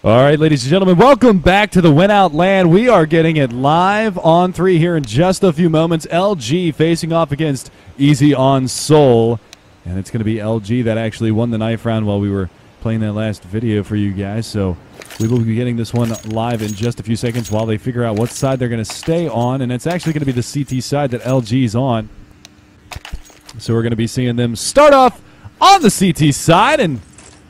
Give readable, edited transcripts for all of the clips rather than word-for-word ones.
All right, ladies and gentlemen, welcome back to the WinOut land. We are getting it live on 3 here in just a few moments. LG facing off against Easy on Soul. And it's going to be LG that actually won the knife round while we were playing that last video for you guys. So we will be getting this one live in just a few seconds while they figure out what side they're going to stay on. And it's actually going to be the CT side that LG's on. So we're going to be seeing them start off on the CT side, and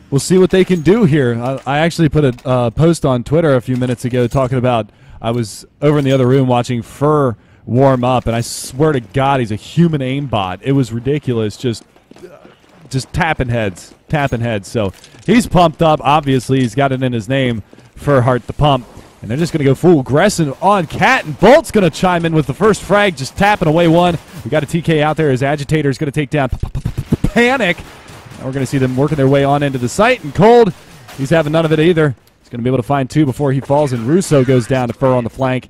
we'll see what they can do here. I actually put a post on Twitter a few minutes ago talking about I was over in the other room watching Fur warm up, and I swear to God he's a human aimbot. It was ridiculous, just tapping heads. So he's pumped up. Obviously, he's got it in his name, Fur Heart the Pump. And they're just going to go full aggressive on Cat, and Bolt's going to chime in with the first frag, just tapping away one. We got a TK out there. His Agitator is going to take down Panic. And we're going to see them working their way on into the site. And Cold, he's having none of it either. He's going to be able to find two before he falls, and Russo goes down to Fur on the flank.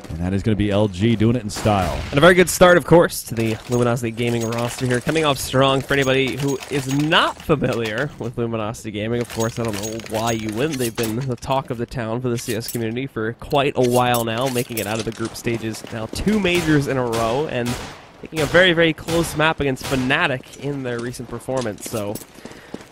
And that is going to be LG doing it in style. And a very good start, of course, to the Luminosity Gaming roster here. Coming off strong for anybody who is not familiar with Luminosity Gaming. Of course, I don't know why you wouldn't. They've been the talk of the town for the CS community for quite a while now, making it out of the group stages now 2 majors in a row, and taking a very, very close map against Fnatic in their recent performance. So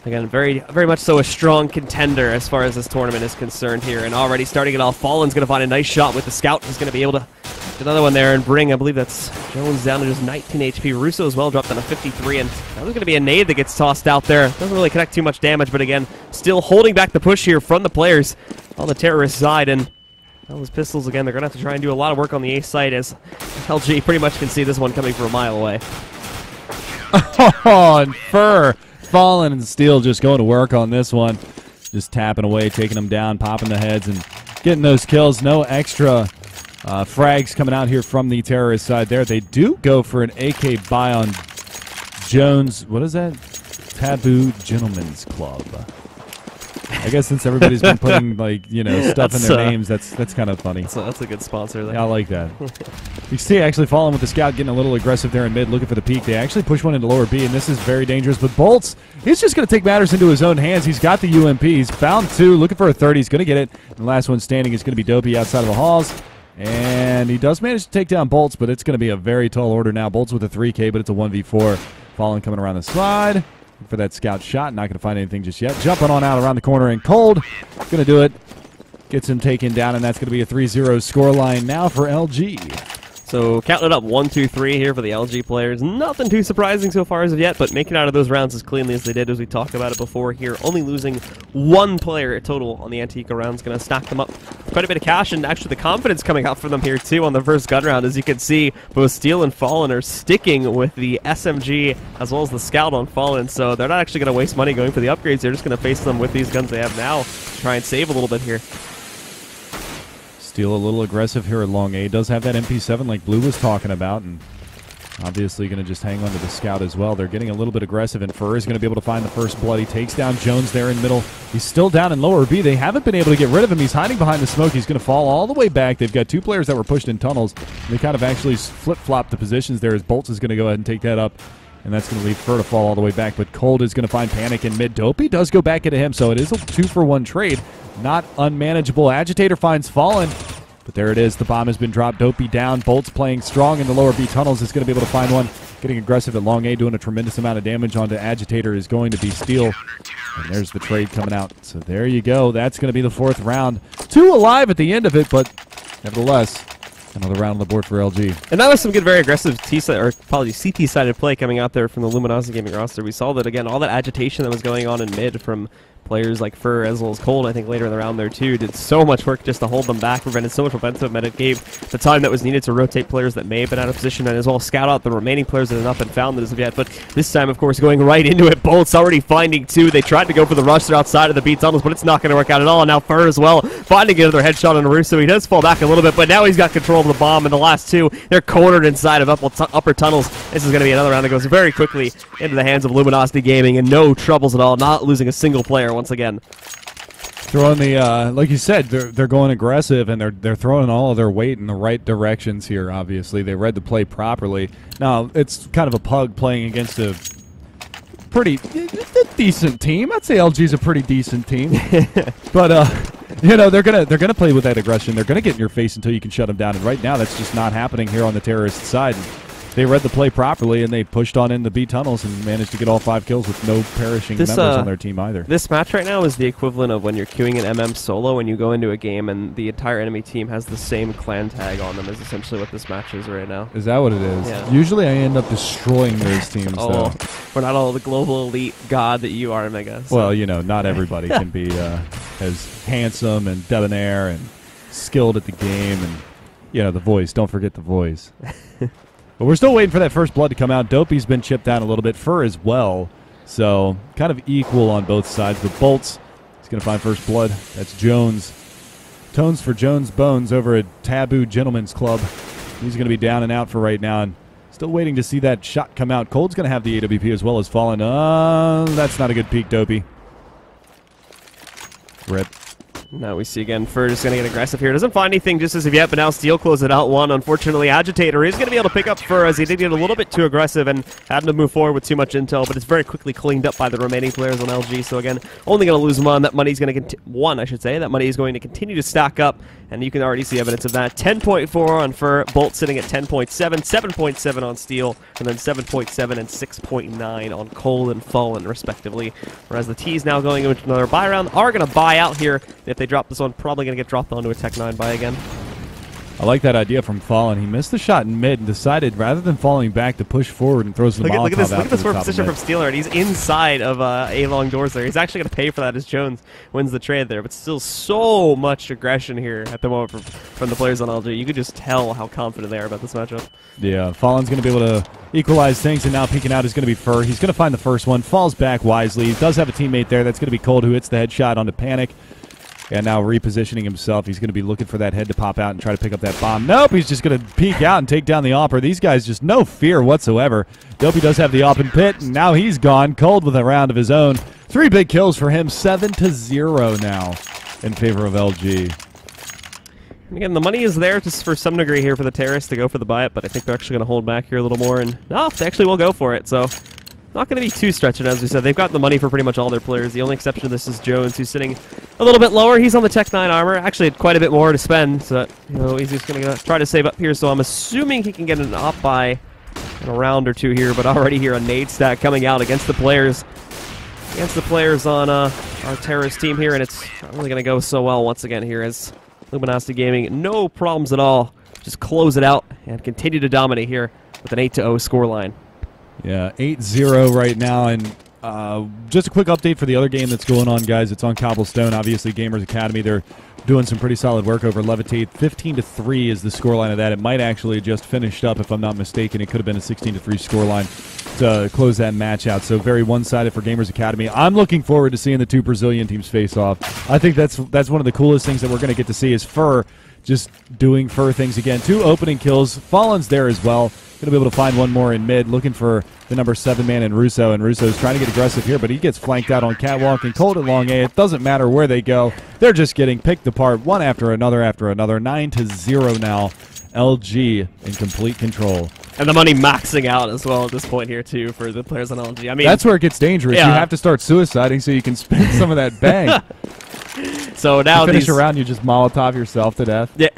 again, very much so a strong contender as far as this tournament is concerned here. And already starting it off, Fallen's going to find a nice shot with the Scout. He's going to be able to get another one there and bring, I believe that's Jones down to just 19 HP. Russo as well dropped down to 53. And now there's going to be a nade that gets tossed out there. Doesn't really connect too much damage, but again, still holding back the push here from the players on the terrorist side. And those pistols, again, they're going to have to try and do a lot of work on the ace side, as LG pretty much can see this one coming from a mile away. Oh, and Fur, Fallen and Steel just going to work on this one. Just tapping away, taking them down, popping the heads, and getting those kills. No extra frags coming out here from the terrorist side there. They do go for an AK buy on Jones. What is that? Taboo Gentlemen's Club. I guess since everybody's been putting, like, you know, stuff in their names, that's kind of funny. That's a good sponsor there. Yeah, I like that. You see actually Fallen with the Scout getting a little aggressive there in mid, looking for the peak. They actually push one into lower B, and this is very dangerous. But Bolts, he's just going to take matters into his own hands. He's got the UMP. He's found 2, looking for a 30. He's going to get it. And the last one standing is going to be Dopey outside of the halls. And he does manage to take down Bolts, but it's going to be a very tall order now. Bolts with a 3K, but it's a 1v4. Fallen coming around the side for that Scout shot. Not going to find anything just yet. Jumping on out around the corner, and Cold going to do it. Gets him taken down, and that's going to be a 3-0 scoreline now for LG. So counting it up 1-2-3 here for the LG players. Nothing too surprising so far as of yet, but making it out of those rounds as cleanly as they did, as we talked about it before here. Only losing 1 player total on the Antico rounds, going to stack them up quite a bit of cash, and actually the confidence coming out for them here too on the first gun round. As you can see, both Steel and Fallen are sticking with the SMG as well as the Scout on Fallen, so they're not actually going to waste money going for the upgrades. They're just going to face them with these guns they have now, try and save a little bit here. Steel a little aggressive here at long A. Does have that MP7 like Blue was talking about, and obviously going to just hang on to the Scout as well. They're getting a little bit aggressive, and Fur is going to be able to find the first blood. He takes down Jones there in middle. He's still down in lower B. They haven't been able to get rid of him. He's hiding behind the smoke. He's going to fall all the way back. They've got 2 players that were pushed in tunnels. They kind of actually flip-flopped the positions there, as Bolts is going to go ahead and take that up. And that's going to leave Fur to fall all the way back. But Cold is going to find Panic in mid. Dopey does go back into him, so it is a 2-for-1 trade. Not unmanageable. Agitator finds Fallen. But there it is. The bomb has been dropped. Dopey down. Bolts playing strong in the lower B tunnels. Is going to be able to find one. Getting aggressive at long A, doing a tremendous amount of damage onto Agitator is going to be Steel. And there's the trade coming out. So there you go. That's going to be the 4th round. 2 alive at the end of it, but nevertheless, another round on the board for LG. And that was some good, very aggressive CT-sided play coming out there from the Luminosity Gaming roster. We saw that, again, all that agitation that was going on in mid from players like Fur as well as Cold, I think later in the round there too, did so much work just to hold them back, prevented so much momentum, and it gave the time that was needed to rotate players that may have been out of position, and as well scout out the remaining players that have not been found as of yet. But this time, of course, going right into it. Bolts already finding 2. They tried to go for the rush. They're outside of the B tunnels, but it's not going to work out at all. And now Fur as well, finding another headshot on Russo. He does fall back a little bit, but now he's got control of the bomb, and the last 2, they're cornered inside of upper tunnels. This is going to be another round that goes very quickly into the hands of Luminosity Gaming, and no troubles at all, not losing a single player once again. Throwing the, like you said, they're going aggressive, and they're throwing all of their weight in the right directions here, obviously. They read the play properly. Now, it's kind of a pug playing against a pretty decent team. I'd say LG's a pretty decent team. But You know, they're gonna play with that aggression. They're gonna get in your face until you can shut them down. And right now, that's just not happening here on the terrorist side. They read the play properly, and they pushed on in the B tunnels and managed to get all 5 kills with no perishing members on their team either. This match right now is the equivalent of when you're queuing an MM solo and you go into a game and the entire enemy team has the same clan tag on them is essentially what this match is right now. Is that what it is? Yeah. Usually I end up destroying those teams, though. We're not all the global elite god that you are, Mega. So. Well, you know, not everybody can be as handsome and debonair and skilled at the game. And, you know, the voice. Don't forget the voice. But we're still waiting for that first blood to come out. Dopey's been chipped down a little bit. Fur as well. So kind of equal on both sides. But Bolts, he's going to find first blood. That's Jones. Tones for Jones Bones over at Taboo Gentlemen's Club. He's going to be down and out for right now. And still waiting to see that shot come out. Cold's going to have the AWP as well as Fallen. That's not a good peek, Dopey. Rip. Now we see again, Fur is going to get aggressive here. Doesn't find anything just as of yet, but now Steel closes it out one. Unfortunately, Agitator is going to be able to pick up Fur as he did get a little bit too aggressive and had to move forward with too much intel, but it's very quickly cleaned up by the remaining players on LG. So again, only going to lose one. That money's going to that money is going to continue to stack up, and you can already see evidence of that. 10.4 on Fur, Bolt sitting at 10.7, 7.7 on Steel, and then 7.7 and 6.9 on Cold and Fallen, respectively. Whereas the T's now going into another buy round, are going to buy out here. If they drop this one, probably going to get dropped onto a Tech 9 buy again. I like that idea from Fallen. He missed the shot in mid and decided, rather than falling back, to push forward and throws the Molotov out. Look at this position from Steeler, and he's inside of A-long doors there. He's actually going to pay for that as Jones wins the trade there, but still so much aggression here at the moment from the players on LG. You could just tell how confident they are about this matchup. Yeah, Fallen's going to be able to equalize things, and now peeking out is going to be Fur. He's going to find the first one, falls back wisely. He does have a teammate there. That's going to be Cold, who hits the headshot onto Panic. And now repositioning himself, he's going to be looking for that head to pop out and try to pick up that bomb. Nope, he's just going to peek out and take down the Opper. These guys just no fear whatsoever. Dopey does have the open pit, and now he's gone. Cold with a round of his own. 3 big kills for him, 7-0 now in favor of LG. Again, the money is there for some degree here for the Terrorists to go for the buy-up, but I think they're actually going to hold back here a little more. And no, they actually will go for it, so not going to be too stretching, as we said. They've got the money for pretty much all their players. The only exception to this is Jones, who's sitting a little bit lower. He's on the Tech 9 armor. Actually had quite a bit more to spend, so he's just going to try to save up here. So I'm assuming he can get an op buy in a round or two here, but already here a nade stack coming out against the players. On our Terrorist team here, and it's not really going to go so well once again here as Luminosity Gaming, no problems at all. Just close it out and continue to dominate here with an 8-0 scoreline. Yeah, 8-0 right now, and just a quick update for the other game that's going on, guys. It's on Cobblestone, obviously Gamers Academy. They're doing some pretty solid work over Levitate. 15-3 is the scoreline of that. It might actually just finished up, if I'm not mistaken. It could have been a 16-3 scoreline to close that match out. So very one-sided for Gamers Academy. I'm looking forward to seeing the 2 Brazilian teams face off. I think that's one of the coolest things that we're going to get to see is Fur just doing Fur things again. 2 opening kills. Fallen's there as well. Going to be able to find one more in mid, looking for the number 7 man in Russo, and Russo's trying to get aggressive here, but he gets flanked out on Catwalk and Cold at long A. It doesn't matter where they go. They're just getting picked apart one after another. 9-0 now. LG in complete control. And the money maxing out as well at this point here, too, for the players on LG. I mean, that's where it gets dangerous. Yeah. You have to start suiciding so you can spend some of that bang. So now you finish around, you just Molotov yourself to death. Yeah,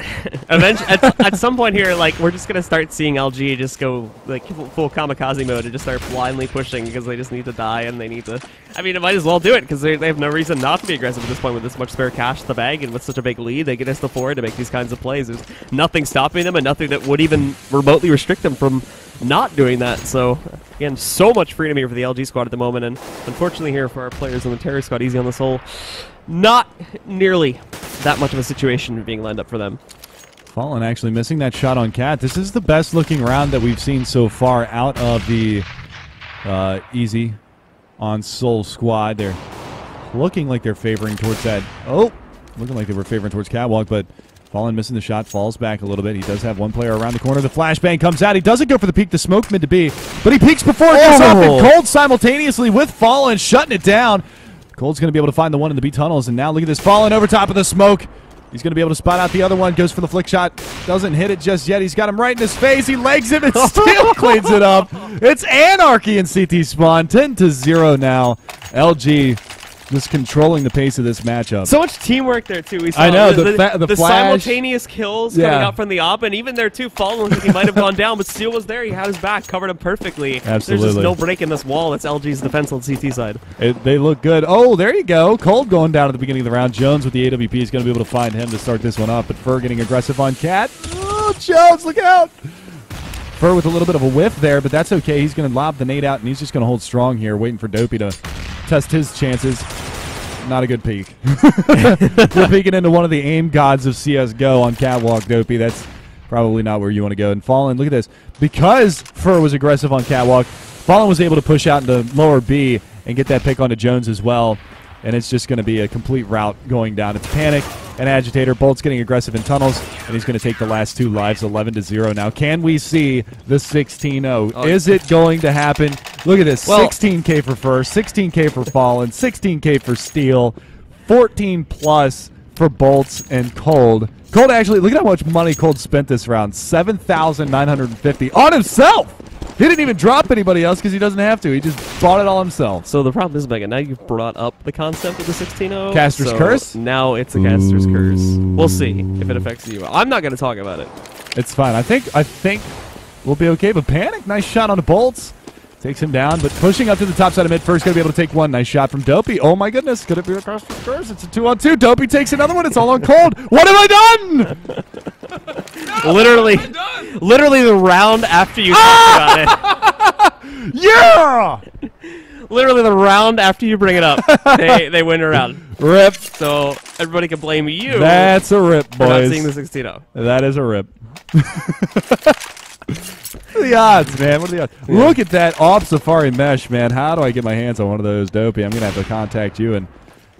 eventually, at some point here, like we're just gonna start seeing LG just go like full kamikaze mode and just start blindly pushing because they just need to die and they need to. I mean, it might as well do it because they have no reason not to be aggressive at this point with this much spare cash in the bag and with such a big lead. They get us the forward to make these kinds of plays. There's nothing stopping them and nothing that would even remotely restrict them from not doing that. So again, so much freedom here for the LG squad at the moment, and unfortunately here for our players in the Terror squad, easy on this hole. Not nearly that much of a situation being lined up for them. Fallen actually missing that shot on Cat. This is the best looking round that we've seen so far out of the Easy on Soul squad. They're looking like they're favoring towards that. Oh, looking like they were favoring towards Catwalk, but Fallen missing the shot, falls back a little bit. He does have one player around the corner. The flashbang comes out. He doesn't go for the peek, the smoke mid to B, but he peeks before it goes off, and Cold simultaneously with Fallen shutting it down. Cold's going to be able to find the one in the B tunnels, and now look at this, Fallen over top of the smoke. He's going to be able to spot out the other one, goes for the flick shot, doesn't hit it just yet. He's got him right in his face. He legs him and still cleans it up. It's anarchy in CT spawn. 10-0 now. LG just controlling the pace of this matchup. So much teamwork there, too. We saw I know, the flash. simultaneous kills coming out from the op, and even there, too, Fallen looked like he might have gone down, but Steel was there. He had his back, covered him perfectly. Absolutely. There's just no break in this wall. That's LG's defense on CT side. They look good. Oh, there you go. Cold going down at the beginning of the round. Jones with the AWP is going to be able to find him to start this one up, but Fur getting aggressive on Cat. Oh, Jones, look out. Fur with a little bit of a whiff there, but that's okay. He's going to lob the nade out, and he's just going to hold strong here, waiting for Dopey to test his chances. Not a good peek. You're peeking into one of the aim gods of CSGO on Catwalk, Dopey. That's probably not where you want to go. And Fallen, look at this. Because Fur was aggressive on Catwalk, Fallen was able to push out into lower B and get that pick onto Jones as well. And it's just going to be a complete rout going down. It's Panic and Agitator. Bolt's getting aggressive in tunnels, and he's going to take the last two lives, 11-0. Now, can we see the 16-0? Oh. Is it going to happen? Look at this. 16K for Fur, 16K for Fallen, 16K for Steel, 14+ for Bolts and Cold. Cold actually, look at how much money Cold spent this round. 7,950 on himself. He didn't even drop anybody else because he doesn't have to. He just bought it all himself. So the problem is, Megan, now you've brought up the concept of the 16-0. Caster's Curse? Now it's a Caster's Curse. We'll see if it affects you. I'm not going to talk about it. It's fine. I think we'll be okay. But Panic, nice shot on the Bolts. Takes him down, but pushing up to the top side of mid first, going to be able to take one. Nice shot from Dopey. Oh my goodness, could it be a Caster's Curse? It's a 2-on-2. Dopey takes another one. It's all on Cold. What have I done? Literally the round after you talked about it. Yeah! Literally the round after you bring it up, they win a round. Rip. So everybody can blame you. That's a rip, boys. For not seeing the 16-0. That is a rip. What are the odds, man? What are the odds? Yeah. Look at that off Safari mesh, man. How do I get my hands on one of those, Dopey? I'm going to have to contact you and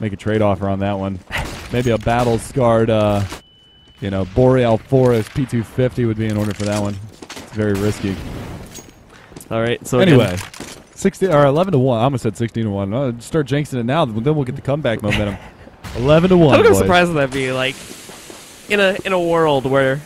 make a trade offer on that one. Maybe a battle-scarred, Boreal Forest P250 would be in order for that one. It's very risky. All right. So anyway, 11-1. I almost said 16-1. I'll start jinxing it now. Then we'll get the comeback momentum. 11-1. I'm surprised would that be like in a world where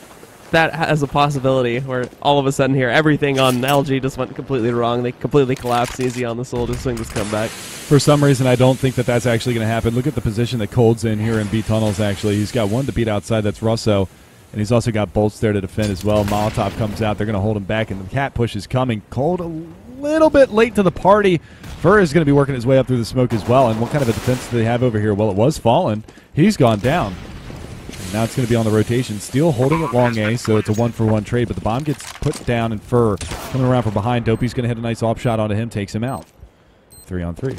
that has a possibility, where all of a sudden here everything on LG just went completely wrong. They completely collapsed easy on the soul to swing this comeback. For some reason, I don't think that that's actually going to happen. Look at the position that Cold's in here in B tunnels. Actually, he's got one to beat outside. That's Russo. And he's also got Bolts there to defend as well. Molotov comes out. They're going to hold him back, and the cat push is coming. Cold a little bit late to the party. Fur is going to be working his way up through the smoke as well. And what kind of a defense do they have over here? Well, it was Fallen. He's gone down. And now it's going to be on the rotation. Steel holding it long A, so it's a 1-for-1 trade. But the bomb gets put down, and Fur coming around from behind. Dopey's going to hit a nice off shot onto him, takes him out. 3-on-3.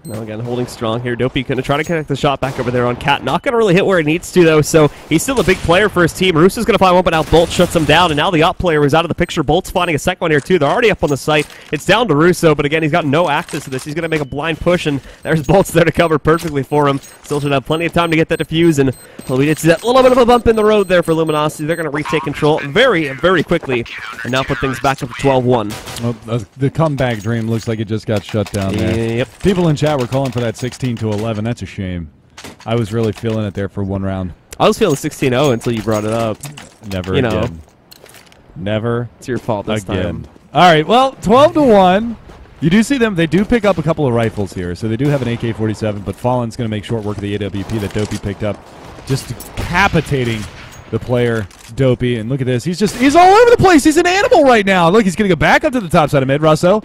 Now again, holding strong here. Dopey going to try to connect the shot back over there on Cat. Not going to really hit where it needs to, though, so he's still a big player for his team. Russo's going to find one, but now Bolt shuts him down, and now the op player is out of the picture. Bolt's finding a second one here, too. They're already up on the site. It's down to Russo, but again, he's got no access to this. He's going to make a blind push, and there's Bolt's there to cover perfectly for him. Still should have plenty of time to get that defuse, and we did see that little bit of a bump in the road there for Luminosity. They're going to retake control very, very quickly, and now put things back up to 12-1. Well, the comeback dream looks like it just got shut down there. Yep. People in chat were calling for that 16-11. That's a shame. I was really feeling it there for one round. I was feeling 16-0 until you brought it up. Never again. Never. It's your fault this time. All right. Well, 12-1. You do see them. They do pick up a couple of rifles here, so they do have an AK-47. But Fallen's going to make short work of the AWP that Dopey picked up, just decapitating the player Dopey. And look at this. He's all over the place. He's an animal right now. Look, he's going to go back up to the top side of mid. Russo.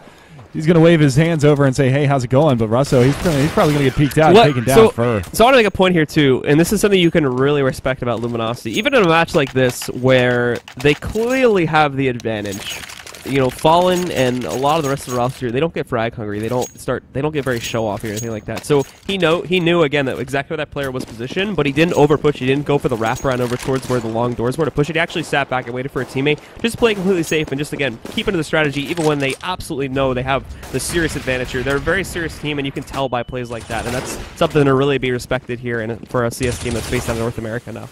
He's going to wave his hands over and say, hey, how's it going? But Russo, he's probably going to get peeked out and taken down Fur. So I want to make a point here, too, and this is something you can really respect about Luminosity. Even in a match like this where they clearly have the advantage, you know, Fallen and a lot of the rest of the roster, they don't get frag hungry. They don't get very show-off or anything like that. So he knew, again, that exactly where that player was positioned, but he didn't over-push. He didn't go for the wraparound over towards where the long doors were to push it. He actually sat back and waited for a teammate, just play completely safe and just, again, keep into the strategy even when they absolutely know they have the serious advantage here. They're a very serious team, and you can tell by plays like that, and that's something to really be respected here and for a CS team that's based out of North America now.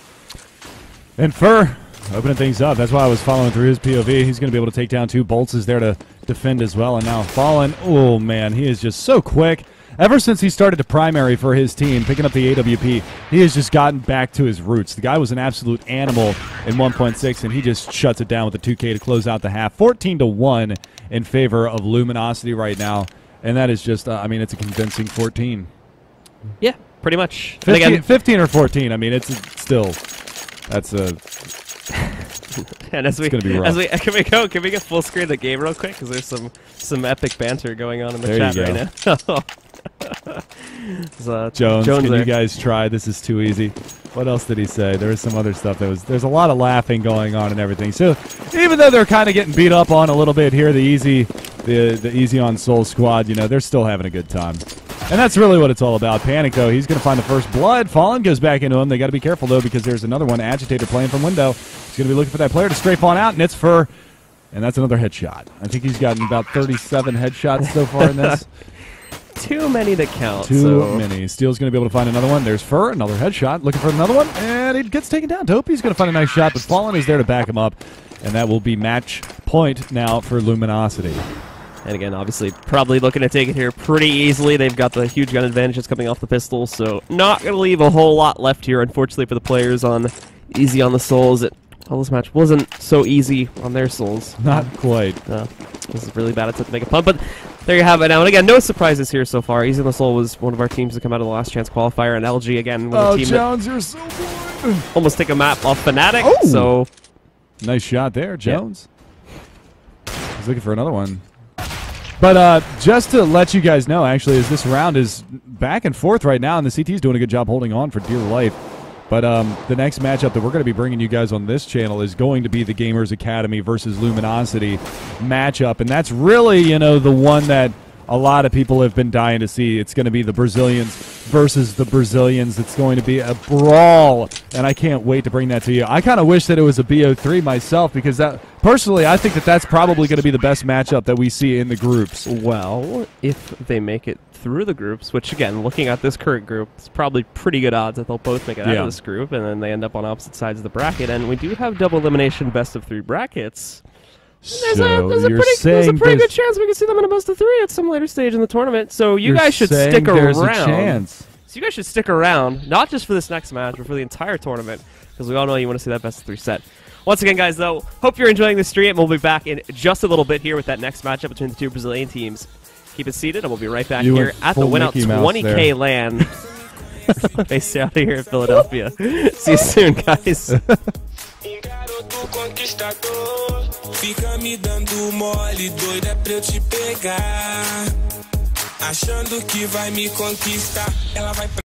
And Fur opening things up. That's why I was following through his POV. He's going to be able to take down two. Bolts is there to defend as well. And now Fallen, oh man, he is just so quick. Ever since he started to primary for his team, picking up the AWP, he has just gotten back to his roots. The guy was an absolute animal in 1.6, and he just shuts it down with the 2K to close out the half. 14-1 in favor of Luminosity right now. And that is just, I mean, it's a convincing 14. Yeah, pretty much. 15 or 14. I mean, it's still, that's a... And as we can we get full screen of the game real quick, because there's some epic banter going on in the chat right now. Jones, can you guys try? This is too easy. What else did he say? There was some other stuff there's a lot of laughing going on and everything. So even though they're kind of getting beat up on a little bit here, the easy on Soul squad, you know, they're still having a good time. And that's really what it's all about. Panic, though, he's going to find the first blood. Fallen goes back into him. They got to be careful, though, because there's another one, Agitator, playing from window. He's going to be looking for that player to strafe on out, and it's Fur. And that's another headshot. I think he's gotten about 37 headshots so far in this. Too many to count. Too many. Steel's going to be able to find another one. There's Fur, another headshot. Looking for another one, and it gets taken down. Dopey's going to find a nice shot, but Fallen is there to back him up. And that will be match point now for Luminosity. And again, obviously, probably looking to take it here pretty easily. They've got the huge gun advantage that's coming off the pistol, so not going to leave a whole lot left here, unfortunately, for the players on easy on the souls. Well, this match wasn't so easy on their souls. Not quite. This is really bad attempt to make a punt, but there you have it now. And again, no surprises here so far. Easy on the soul was one of our teams to come out of the last chance qualifier, and LG again with a team Jones, you're so good. Almost take a map off Fnatic. Oh. So nice shot there, Jones. Yeah. He's looking for another one. But just to let you guys know, actually, as this round is back and forth right now, and the CT's doing a good job holding on for dear life. But the next matchup that we're going to be bringing you guys on this channel is going to be the Gamers Academy versus Luminosity matchup. And that's really, you know, the one that a lot of people have been dying to see. It's going to be the Brazilians versus the Brazilians. It's going to be a brawl, and I can't wait to bring that to you. I kind of wish that it was a BO3 myself, because personally, I think that that's probably going to be the best matchup that we see in the groups. Well, if they make it through the groups, which again, looking at this current group, it's probably pretty good odds that they'll both make it out of this group, and then they end up on opposite sides of the bracket. And we do have double elimination best of 3 brackets. There's a pretty good chance we can see them in a best of 3 at some later stage in the tournament. So you guys should stick around. There's a chance. So you guys should stick around, not just for this next match, but for the entire tournament, because we all know you want to see that best of 3 set. Once again, guys, though, hope you're enjoying the stream. We'll be back in just a little bit here with that next matchup between the 2 Brazilian teams. Keep it seated, and we'll be right back here at the WinOut 20K LAN. Based out here in Philadelphia. See you soon, guys. Fica me dando mole, doida pra eu te pegar. Achando que vai me conquistar, ela vai